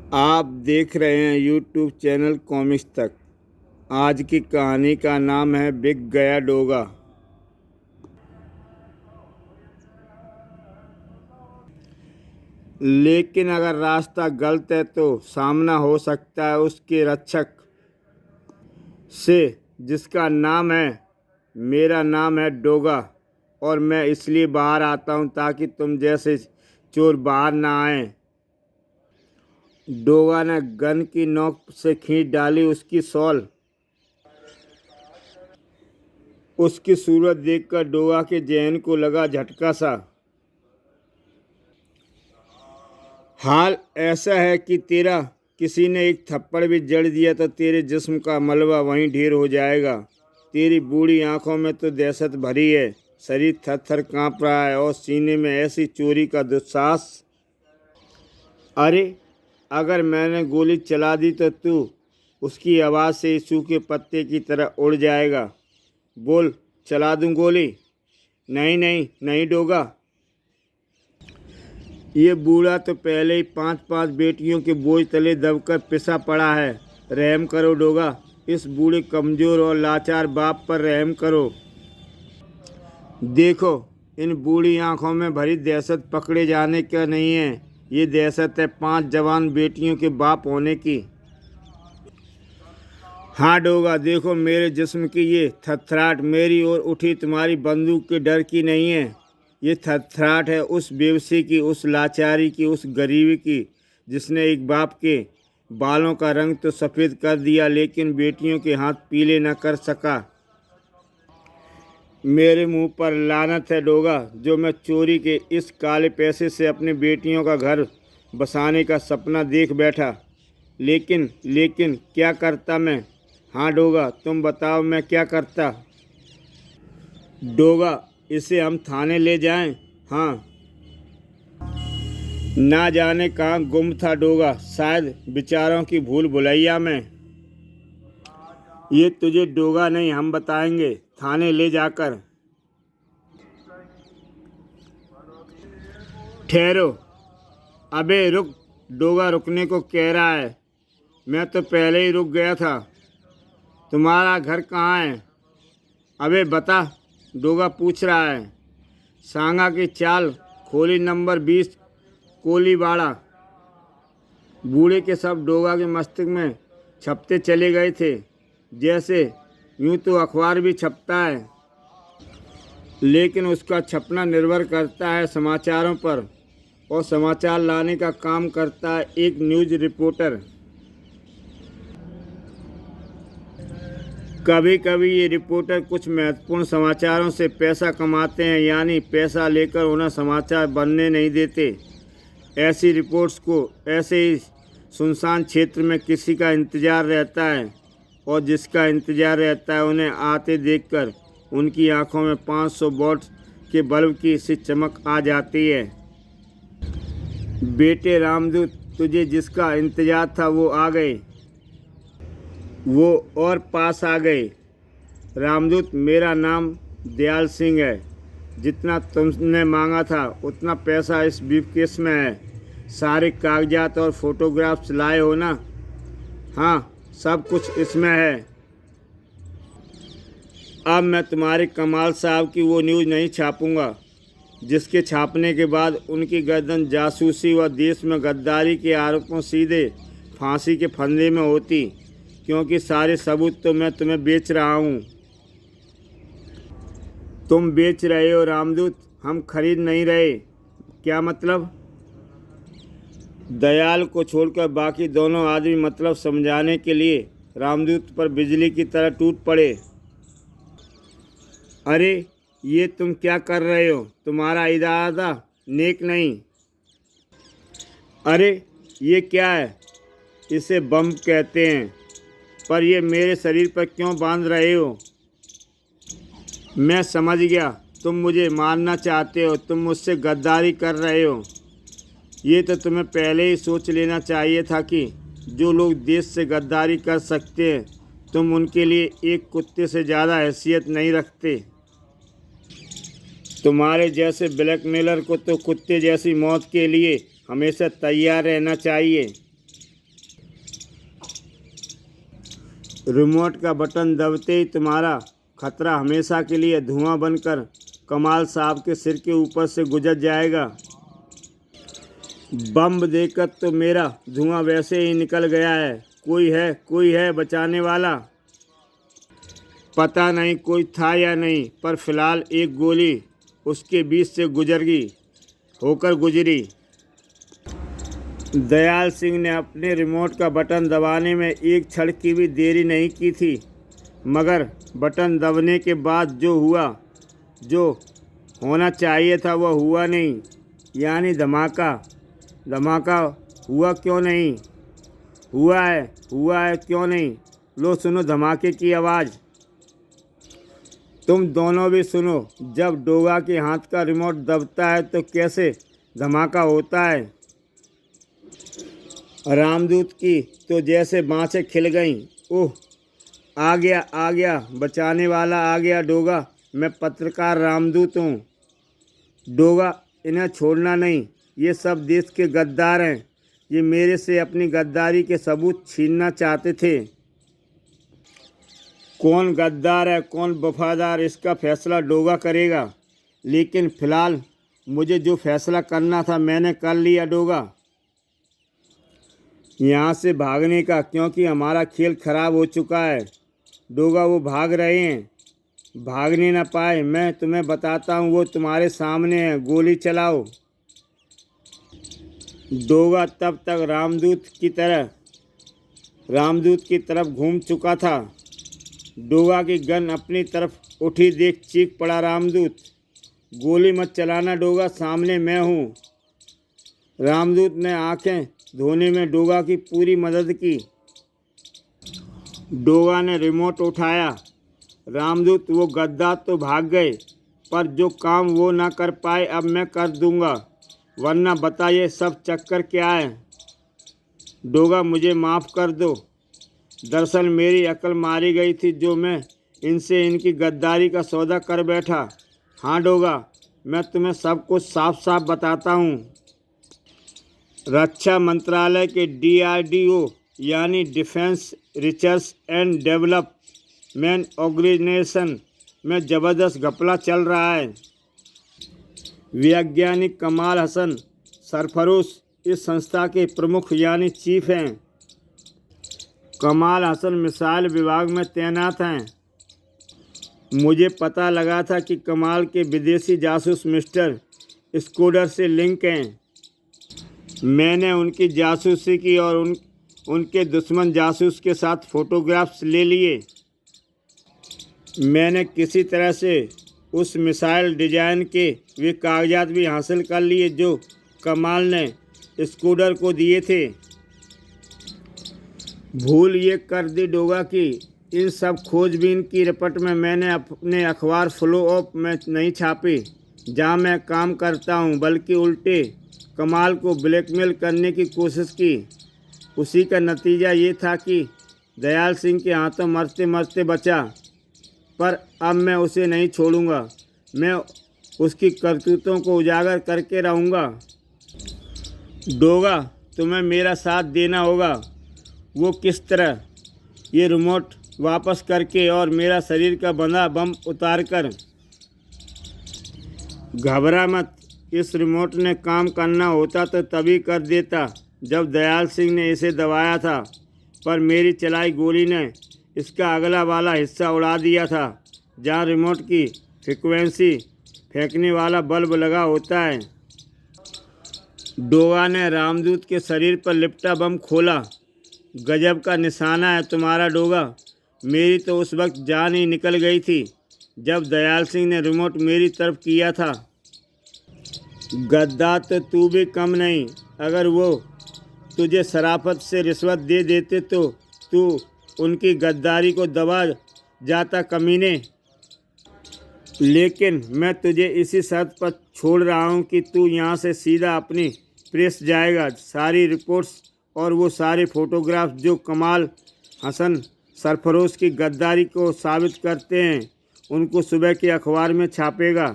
आप देख रहे हैं यूट्यूब चैनल कॉमिक्स तक। आज की कहानी का नाम है बिक गया डोगा। लेकिन अगर रास्ता गलत है तो सामना हो सकता है उसके रक्षक से, जिसका नाम है, मेरा नाम है डोगा। और मैं इसलिए बाहर आता हूँ ताकि तुम जैसे चोर बाहर ना आए। डोगा ने गन की नोक से खींच डाली उसकी शॉल। उसकी सूरत देखकर डोगा के जहन को लगा झटका सा। हाल ऐसा है कि तेरा किसी ने एक थप्पड़ भी जड़ दिया तो तेरे जिस्म का मलबा वहीं ढेर हो जाएगा। तेरी बूढ़ी आंखों में तो दहशत भरी है, शरीर थर थर काँप रहा है और सीने में ऐसी चोरी का दुस्साहस। अरे, अगर मैंने गोली चला दी तो तू उसकी आवाज़ से ही सूखे पत्ते की तरह उड़ जाएगा। बोल, चला दूं गोली? नहीं नहीं नहीं डोगा। ये बूढ़ा तो पहले ही 5-5 बेटियों के बोझ तले दबकर पिसा पड़ा है। रहम करो डोगा, इस बूढ़े कमज़ोर और लाचार बाप पर रहम करो। देखो, इन बूढ़ी आंखों में भरी दहशत पकड़े जाने का नहीं है, ये दहशत है 5 जवान बेटियों के बाप होने की। हाँ डोगा, देखो मेरे जिस्म की ये थरथराहट मेरी ओर उठी तुम्हारी बंदूक के डर की नहीं है। ये थरथराहट है उस बेबसी की, उस लाचारी की, उस गरीबी की, जिसने एक बाप के बालों का रंग तो सफ़ेद कर दिया लेकिन बेटियों के हाथ पीले न कर सका। मेरे मुंह पर लानत है डोगा, जो मैं चोरी के इस काले पैसे से अपनी बेटियों का घर बसाने का सपना देख बैठा। लेकिन लेकिन क्या करता मैं? हाँ डोगा, तुम बताओ मैं क्या करता? डोगा, इसे हम थाने ले जाएं? हाँ। ना जाने कहाँ गुम था डोगा, शायद विचारों की भूल भुलैया में। ये तुझे डोगा नहीं, हम बताएंगे थाने ले जाकर। ठहरो। अबे रुक, डोगा रुकने को कह रहा है। मैं तो पहले ही रुक गया था। तुम्हारा घर कहाँ है? अबे बता, डोगा पूछ रहा है। सांगा की चाल, खोली नंबर 20, कोलीवाड़ा। बूढ़े के शब्द डोगा के मस्तिष्क में छपते चले गए थे, जैसे यूं तो अखबार भी छपता है, लेकिन उसका छपना निर्भर करता है समाचारों पर, और समाचार लाने का काम करता है एक न्यूज़ रिपोर्टर। कभी कभी ये रिपोर्टर कुछ महत्वपूर्ण समाचारों से पैसा कमाते हैं, यानी पैसा लेकर उन्हें समाचार बनने नहीं देते। ऐसी रिपोर्ट्स को ऐसे ही सुनसान क्षेत्र में किसी का इंतज़ार रहता है, और जिसका इंतज़ार रहता है उन्हें आते देखकर उनकी आंखों में 500 वॉट के बल्ब की सी चमक आ जाती है। बेटे रामदूत, तुझे जिसका इंतज़ार था वो आ गए, वो और पास आ गए। रामदूत, मेरा नाम दयाल सिंह है। जितना तुमने मांगा था उतना पैसा इस ब्रीफकेस में है। सारे कागजात और फोटोग्राफ्स लाए हो ना? हाँ, सब कुछ इसमें है। अब मैं तुम्हारे कमाल साहब की वो न्यूज़ नहीं छापूंगा, जिसके छापने के बाद उनकी गर्दन जासूसी व देश में गद्दारी के आरोपों सीधे फांसी के फंदे में होती, क्योंकि सारे सबूत तो मैं तुम्हें बेच रहा हूँ। तुम बेच रहे हो रामदूत, हम खरीद नहीं रहे। क्या मतलब? दयाल को छोड़कर बाकी दोनों आदमी मतलब समझाने के लिए रामदूत पर बिजली की तरह टूट पड़े। अरे, ये तुम क्या कर रहे हो? तुम्हारा इरादा नेक नहीं। अरे, ये क्या है? इसे बम कहते हैं। पर ये मेरे शरीर पर क्यों बांध रहे हो? मैं समझ गया, तुम मुझे मारना चाहते हो, तुम मुझसे गद्दारी कर रहे हो। ये तो तुम्हें पहले ही सोच लेना चाहिए था कि जो लोग देश से गद्दारी कर सकते हैं, तुम उनके लिए एक कुत्ते से ज़्यादा हैसियत नहीं रखते। तुम्हारे जैसे ब्लैकमेलर को तो कुत्ते जैसी मौत के लिए हमेशा तैयार रहना चाहिए। रिमोट का बटन दबते ही तुम्हारा खतरा हमेशा के लिए धुआं बनकर कमाल साहब के सिर के ऊपर से गुजर जाएगा। बम देकर तो मेरा धुआं वैसे ही निकल गया है। कोई है बचाने वाला? पता नहीं कोई था या नहीं, पर फिलहाल एक गोली उसके बीच से होकर गुजरी। दयाल सिंह ने अपने रिमोट का बटन दबाने में एक क्षण की भी देरी नहीं की थी, मगर बटन दबने के बाद जो होना चाहिए था वह हुआ नहीं। यानी धमाका हुआ क्यों नहीं? हुआ है क्यों नहीं? लो सुनो धमाके की आवाज़। तुम दोनों भी सुनो। जब डोगा के हाथ का रिमोट दबता है तो कैसे धमाका होता है। रामदूत की तो जैसे बाँसें खिल गईं। ओह, आ गया बचाने वाला आ गया डोगा। मैं पत्रकार रामदूत हूँ। डोगा, इन्हें छोड़ना नहीं। ये सब देश के गद्दार हैं। ये मेरे से अपनी गद्दारी के सबूत छीनना चाहते थे। कौन गद्दार है कौन वफादार, इसका फैसला डोगा करेगा। लेकिन फिलहाल मुझे जो फैसला करना था मैंने कर लिया डोगा। यहाँ से भागने का, क्योंकि हमारा खेल खराब हो चुका है। डोगा, वो भाग रहे हैं। भागने न पाए। मैं तुम्हें बताता हूँ, वो तुम्हारे सामने है। गोली चलाओ। डोगा तब तक रामदूत की तरफ घूम चुका था। डोगा की गन अपनी तरफ उठी देख चीख पड़ा रामदूत, गोली मत चलाना डोगा, सामने मैं हूँ। रामदूत ने आंखें धोने में डोगा की पूरी मदद की। डोगा ने रिमोट उठाया। रामदूत, वो गद्दार तो भाग गए, पर जो काम वो ना कर पाए अब मैं कर दूंगा। वरना बताइए सब चक्कर क्या है। डोगा, मुझे माफ़ कर दो। दरअसल मेरी अकल मारी गई थी जो मैं इनसे इनकी गद्दारी का सौदा कर बैठा। हाँ डोगा, मैं तुम्हें सब कुछ साफ साफ बताता हूँ। रक्षा मंत्रालय के DRDO यानी defence research and development organisation में ज़बरदस्त घपला चल रहा है। वैज्ञानिक कमाल हसन सरफरोश इस संस्था के प्रमुख यानी चीफ हैं। कमाल हसन मिसाइल विभाग में तैनात हैं। मुझे पता लगा था कि कमाल के विदेशी जासूस मिस्टर स्कोडर से लिंक हैं। मैंने उनकी जासूसी की और उनके दुश्मन जासूस के साथ फ़ोटोग्राफ्स ले लिए। मैंने किसी तरह से उस मिसाइल डिज़ाइन के वे कागजात भी हासिल कर लिए जो कमाल ने स्कोडर को दिए थे। भूल ये कर दी डोगा कि इन सब खोजबीन की रिपोर्ट में मैंने अपने अखबार फ्लो ऑफ में नहीं छापी जहाँ मैं काम करता हूँ, बल्कि उल्टे कमाल को ब्लैकमेल करने की कोशिश की। उसी का नतीजा ये था कि दयाल सिंह के हाथों मरते मरते बचा। पर अब मैं उसे नहीं छोड़ूंगा। मैं उसकी करतूतों को उजागर करके रहूँगा। डोगा, तुम्हें मेरा साथ देना होगा। वो किस तरह? ये रिमोट वापस करके और मेरा शरीर का बंधा बम उतार कर। घबरा मत, इस रिमोट ने काम करना होता तो तभी कर देता जब दयाल सिंह ने इसे दबाया था, पर मेरी चलाई गोली ने इसका अगला वाला हिस्सा उड़ा दिया था जहाँ रिमोट की फ्रीक्वेंसी फेंकने वाला बल्ब लगा होता है। डोगा ने रामदूत के शरीर पर लिपटा बम खोला। गजब का निशाना है तुम्हारा डोगा। मेरी तो उस वक्त जान ही निकल गई थी जब दयाल सिंह ने रिमोट मेरी तरफ किया था। गद्दार तो तू भी कम नहीं। अगर वो तुझे शराफत से रिश्वत दे देते तो तू उनकी गद्दारी को दबा जाता कमीने। लेकिन मैं तुझे इसी शर्त पर छोड़ रहा हूँ कि तू यहाँ से सीधा अपनी प्रेस जाएगा। सारी रिपोर्ट्स और वो सारे फोटोग्राफ्स जो कमाल हसन सरफरोश की गद्दारी को साबित करते हैं उनको सुबह के अखबार में छापेगा।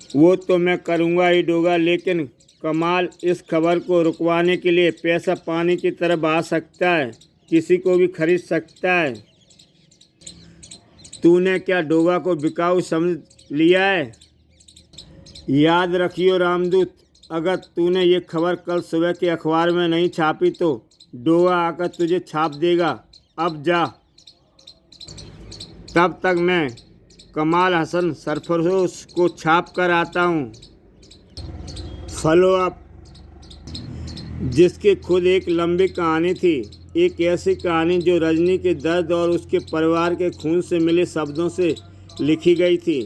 वो तो मैं करूँगा ही डोगा, लेकिन कमाल इस खबर को रुकवाने के लिए पैसा पानी की तरह बहा सकता है। किसी को भी खरीद सकता है। तूने क्या डोगा को बिकाऊ समझ लिया है? याद रखियो रामदूत, अगर तूने ये खबर कल सुबह के अखबार में नहीं छापी तो डोगा आकर तुझे छाप देगा। अब जा। तब तक मैं कमाल हसन सरफरोश को छाप कर आता हूँ। फॉलो अप, जिसकी खुद एक लंबी कहानी थी, एक ऐसी कहानी जो रजनी के दर्द और उसके परिवार के खून से मिले शब्दों से लिखी गई थी।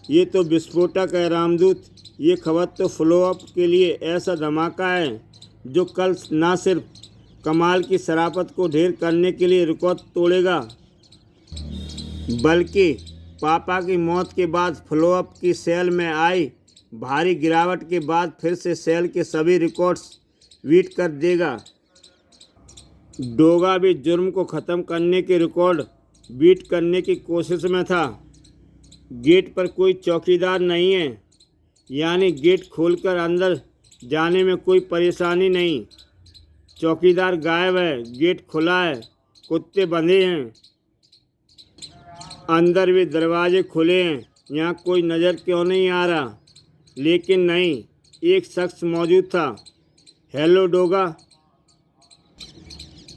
ये तो विस्फोटक है रामदूत। ये खबर तो फॉलो अप के लिए ऐसा धमाका है जो कल ना सिर्फ कमाल की शराफत को ढेर करने के लिए रिकॉर्ड तोड़ेगा, बल्कि पापा की मौत के बाद फॉलो अप की सेल में आई भारी गिरावट के बाद फिर से सेल के सभी रिकॉर्ड्स बीट कर देगा। डोगा भी जुर्म को ख़त्म करने के रिकॉर्ड बीट करने की कोशिश में था। गेट पर कोई चौकीदार नहीं है, यानी गेट खोलकर अंदर जाने में कोई परेशानी नहीं। चौकीदार गायब है, गेट खुला है, कुत्ते बंधे हैं, अंदर भी दरवाजे खुले हैं। यहाँ कोई नज़र क्यों नहीं आ रहा? लेकिन नहीं, एक शख्स मौजूद था। हेलो डोगा।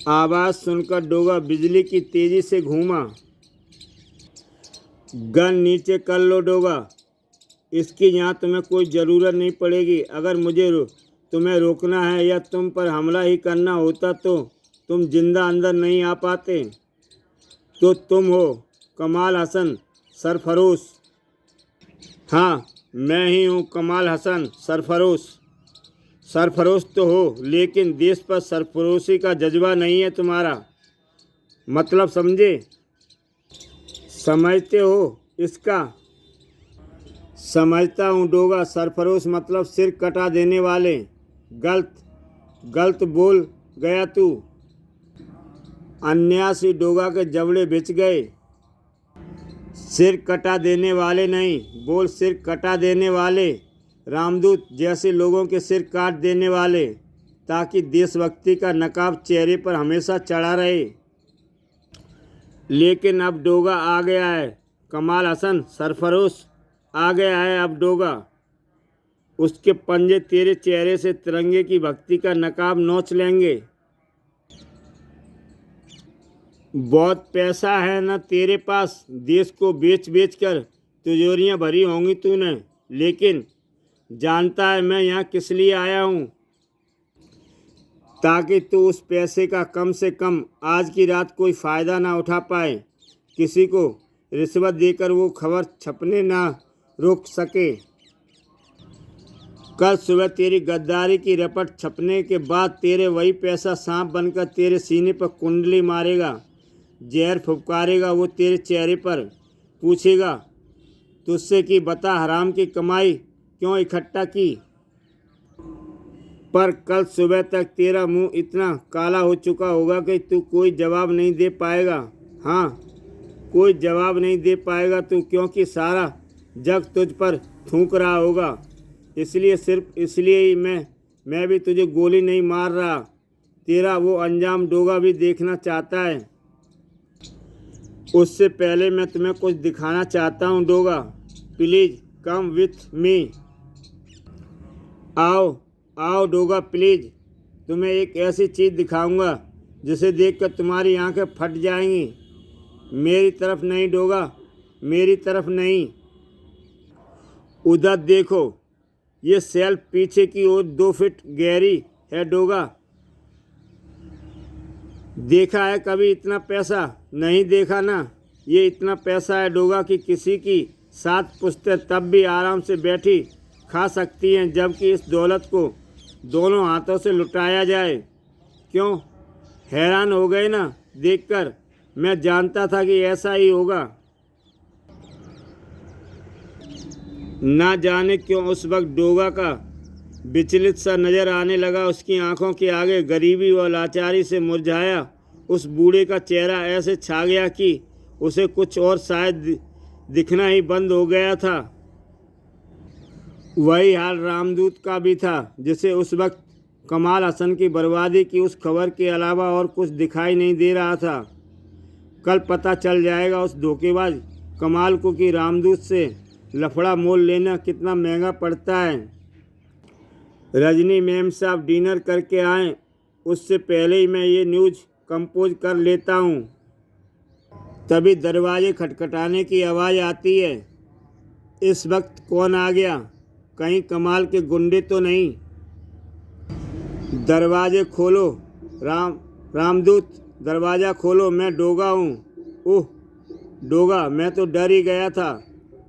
आवाज़ सुनकर डोगा बिजली की तेज़ी से घूमा। गन नीचे कर लो डोगा, इसकी यहाँ तुम्हें कोई ज़रूरत नहीं पड़ेगी। अगर मुझे तुम्हें रोकना है या तुम पर हमला ही करना होता तो तुम जिंदा अंदर नहीं आ पाते। तो तुम हो कमाल हसन सरफरोश? हाँ, मैं ही हूँ कमाल हसन सरफरोश। सरफरोश तो हो, लेकिन देश पर सरफरोशी का जज्बा नहीं है तुम्हारा। मतलब समझे? समझते हो इसका? समझता हूँ डोगा। सरफरोश मतलब सिर कटा देने वाले। गलत बोल गया तू। अन्यासी डोगा के जबड़े बिछ गए। सिर कटा देने वाले नहीं, बोल सिर कटा देने वाले। रामदूत जैसे लोगों के सिर काट देने वाले, ताकि देशभक्ति का नकाब चेहरे पर हमेशा चढ़ा रहे। लेकिन अब डोगा आ गया है, कमाल हसन सरफरोश आ गया है अब डोगा। उसके पंजे तेरे चेहरे से तिरंगे की भक्ति का नकाब नोच लेंगे। बहुत पैसा है ना तेरे पास? देश को बेच कर तिजोरियां भरी होंगी तूने। लेकिन जानता है मैं यहाँ किस लिए आया हूँ? ताकि तू उस पैसे का कम से कम आज की रात कोई फ़ायदा ना उठा पाए, किसी को रिश्वत देकर वो खबर छपने ना रोक सके। कल सुबह तेरी गद्दारी की रपट छपने के बाद तेरे वही पैसा सांप बनकर तेरे सीने पर कुंडली मारेगा, जहर फुफकारेगा वो तेरे चेहरे पर। पूछेगा तुझसे कि बता हराम की कमाई क्यों इकट्ठा की? पर कल सुबह तक तेरा मुंह इतना काला हो चुका होगा कि तू कोई जवाब नहीं दे पाएगा। हाँ, कोई जवाब नहीं दे पाएगा तू, क्योंकि सारा जग तुझ पर थूक रहा होगा। इसलिए सिर्फ इसलिए ही मैं भी तुझे गोली नहीं मार रहा। तेरा वो अंजाम डोगा भी देखना चाहता है। उससे पहले मैं तुम्हें कुछ दिखाना चाहता हूँ Doga. Please come with me. आओ डोगा प्लीज़। तुम्हें एक ऐसी चीज़ दिखाऊंगा जिसे देखकर तुम्हारी आंखें फट जाएंगी। मेरी तरफ नहीं डोगा, मेरी तरफ नहीं, उधर देखो। ये सेल पीछे की ओर 2 फीट गहरी है डोगा। देखा है कभी इतना पैसा? नहीं देखा ना। ये इतना पैसा है डोगा कि किसी की 7 पुश्तें तब भी आराम से बैठी खा सकती हैं, जबकि इस दौलत को दोनों हाथों से लुटाया जाए। क्यों हैरान हो गए ना देखकर? मैं जानता था कि ऐसा ही होगा। ना जाने क्यों उस वक्त डोगा का विचलित सा नज़र आने लगा। उसकी आंखों के आगे गरीबी और लाचारी से मुरझाया उस बूढ़े का चेहरा ऐसे छा गया कि उसे कुछ और शायद दिखना ही बंद हो गया था। वही हाल रामदूत का भी था, जिसे उस वक्त कमाल हसन की बर्बादी की उस खबर के अलावा और कुछ दिखाई नहीं दे रहा था। कल पता चल जाएगा उस धोखेबाज कमाल को कि रामदूत से लफड़ा मोल लेना कितना महंगा पड़ता है। रजनी मैम साहब डिनर करके आएँ, उससे पहले ही मैं ये न्यूज़ कंपोज कर लेता हूँ। तभी दरवाजे खटखटाने की आवाज़ आती है। इस वक्त कौन आ गया? कहीं कमाल के गुंडे तो नहीं? दरवाजे खोलो। रामदूत दरवाज़ा खोलो, मैं डोगा हूँ। ओह डोगा, मैं तो डर ही गया था।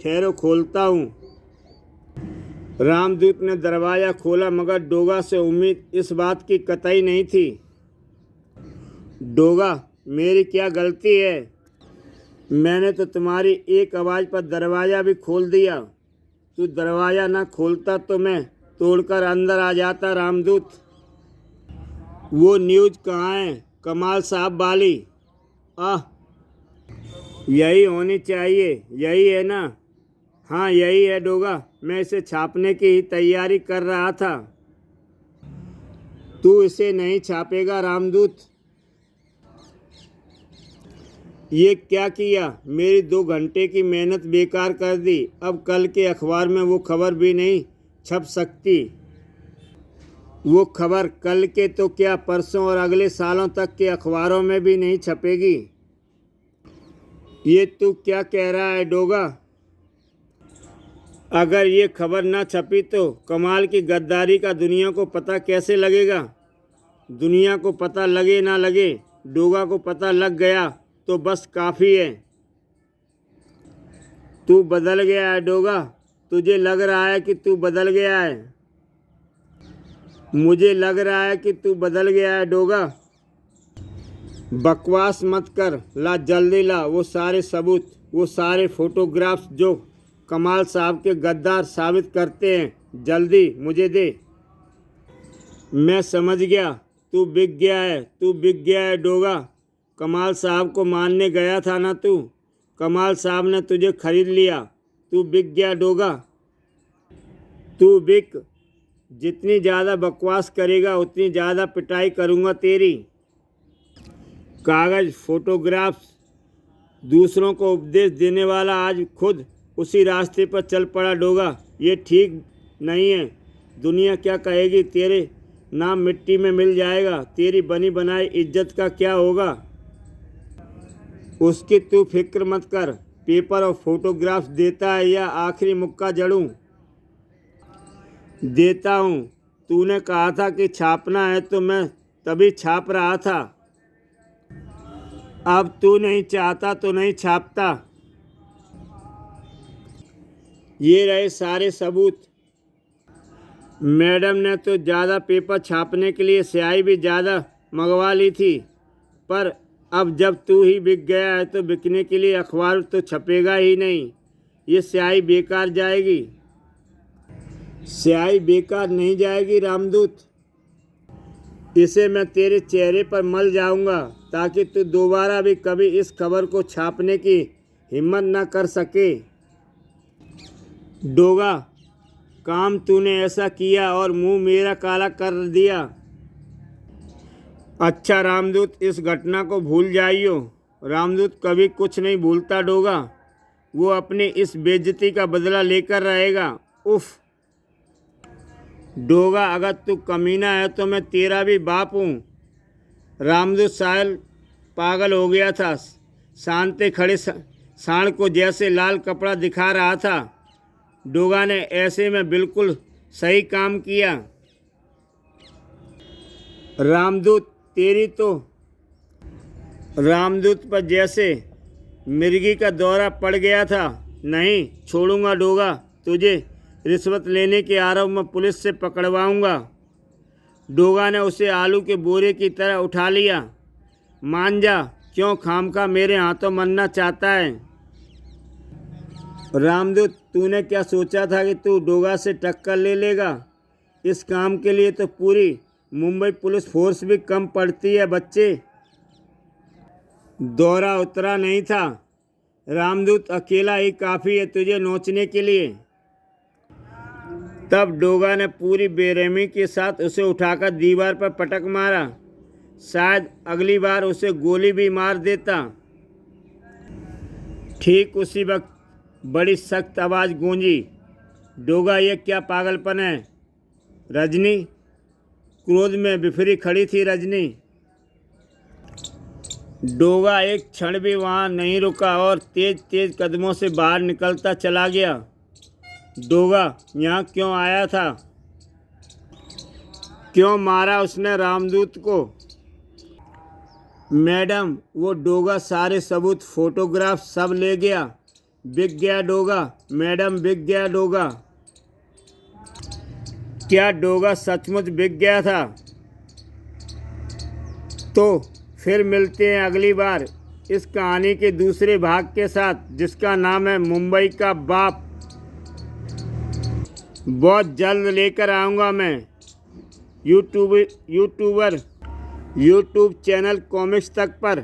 ठहरो खोलता हूँ। रामदूत ने दरवाज़ा खोला, मगर डोगा से उम्मीद इस बात की कतई नहीं थी। डोगा, मेरी क्या गलती है? मैंने तो तुम्हारी एक आवाज़ पर दरवाज़ा भी खोल दिया। तू दरवाज़ा ना खोलता तो मैं तोड़कर अंदर आ जाता। रामदूत, वो न्यूज़ कहाँ है? कमाल साहब वाली? आह, यही होनी चाहिए। यही है ना? हाँ यही है डोगा, मैं इसे छापने की ही तैयारी कर रहा था। तू इसे नहीं छापेगा रामदूत। ये क्या किया? मेरी 2 घंटे की मेहनत बेकार कर दी। अब कल के अखबार में वो खबर भी नहीं छप सकती। वो खबर कल के तो क्या, परसों और अगले सालों तक के अखबारों में भी नहीं छपेगी। ये तू क्या कह रहा है डोगा? अगर ये खबर ना छपी तो कमाल की गद्दारी का दुनिया को पता कैसे लगेगा? दुनिया को पता लगे ना लगे, डोगा को पता लग गया तो बस काफ़ी है। तू बदल गया है डोगा। तुझे लग रहा है कि तू बदल गया है। मुझे लग रहा है कि तू बदल गया है डोगा। बकवास मत कर, ला जल्दी ला वो सारे सबूत, वो सारे फोटोग्राफ्स जो कमाल साहब के गद्दार साबित करते हैं। जल्दी मुझे दे। मैं समझ गया, तू बिक गया है। तू बिक गया है डोगा। कमाल साहब को मारने गया था ना तू? कमाल साहब ने तुझे खरीद लिया। तू बिक गया डोगा। तू बिक। जितनी ज़्यादा बकवास करेगा उतनी ज़्यादा पिटाई करूँगा तेरी। कागज़, फोटोग्राफ्स, दूसरों को उपदेश देने वाला आज खुद उसी रास्ते पर चल पड़ा डोगा। ये ठीक नहीं है। दुनिया क्या कहेगी? तेरे नाम मिट्टी में मिल जाएगा। तेरी बनी बनाई इज्जत का क्या होगा? उसकी तू फिक्र मत कर। पेपर और फोटोग्राफ्स देता है या आखिरी मुक्का जड़ूं? देता हूँ। तूने कहा था कि छापना है तो मैं तभी छाप रहा था। अब तू नहीं चाहता तो नहीं छापता। ये रहे सारे सबूत। मैडम ने तो ज़्यादा पेपर छापने के लिए स्याही भी ज़्यादा मंगवा ली थी, पर अब जब तू ही बिक गया है तो बिकने के लिए अखबार तो छपेगा ही नहीं। ये स्याही बेकार जाएगी। स्याही बेकार नहीं जाएगी रामदूत। इसे मैं तेरे चेहरे पर मल जाऊंगा ताकि तू दोबारा भी कभी इस खबर को छापने की हिम्मत न कर सके। डोगा, काम तूने ऐसा किया और मुंह मेरा काला कर दिया। अच्छा रामदूत, इस घटना को भूल जाइयो। रामदूत कभी कुछ नहीं भूलता डोगा। वो अपनी इस बेइज्जती का बदला लेकर रहेगा। उफ डोगा, अगर तू कमीना है तो मैं तेरा भी बाप हूँ। रामदूत साहिल पागल हो गया था। शांति खड़े सांड को जैसे लाल कपड़ा दिखा रहा था। डोगा ने ऐसे में बिल्कुल सही काम किया। रामदूत तेरी तो रामदूत पर जैसे मिर्गी का दौरा पड़ गया था। नहीं छोड़ूंगा डोगा। तुझे रिश्वत लेने के आरोप में पुलिस से पकड़वाऊंगा। डोगा ने उसे आलू के बोरे की तरह उठा लिया। मान जा, क्यों खामखा मेरे हाथों मरना चाहता है? रामदूत, तूने क्या सोचा था कि तू डोगा से टक्कर ले लेगा? इस काम के लिए तो पूरी मुंबई पुलिस फोर्स भी कम पड़ती है बच्चे। दौरा उतरा नहीं था। रामदूत अकेला ही काफ़ी है तुझे नोचने के लिए। तब डोगा ने पूरी बेरहमी के साथ उसे उठाकर दीवार पर पटक मारा। शायद अगली बार उसे गोली भी मार देता। ठीक उसी वक्त बड़ी सख्त आवाज़ गूंजी। डोगा, ये क्या पागलपन है? रजनी क्रोध में बिफरी खड़ी थी। रजनी। डोगा एक क्षण भी वहाँ नहीं रुका और तेज तेज कदमों से बाहर निकलता चला गया। डोगा यहाँ क्यों आया था? क्यों मारा उसने रामदूत को? मैडम, वो डोगा सारे सबूत, फोटोग्राफ सब ले गया। बिक गया डोगा। मैडम, बिक गया डोगा। क्या डोगा सचमुच बिक गया था? तो फिर मिलते हैं अगली बार इस कहानी के दूसरे भाग के साथ, जिसका नाम है मुंबई का बाप। बहुत जल्द लेकर आऊँगा मैं यूट्यूब चैनल कॉमिक्स तक पर।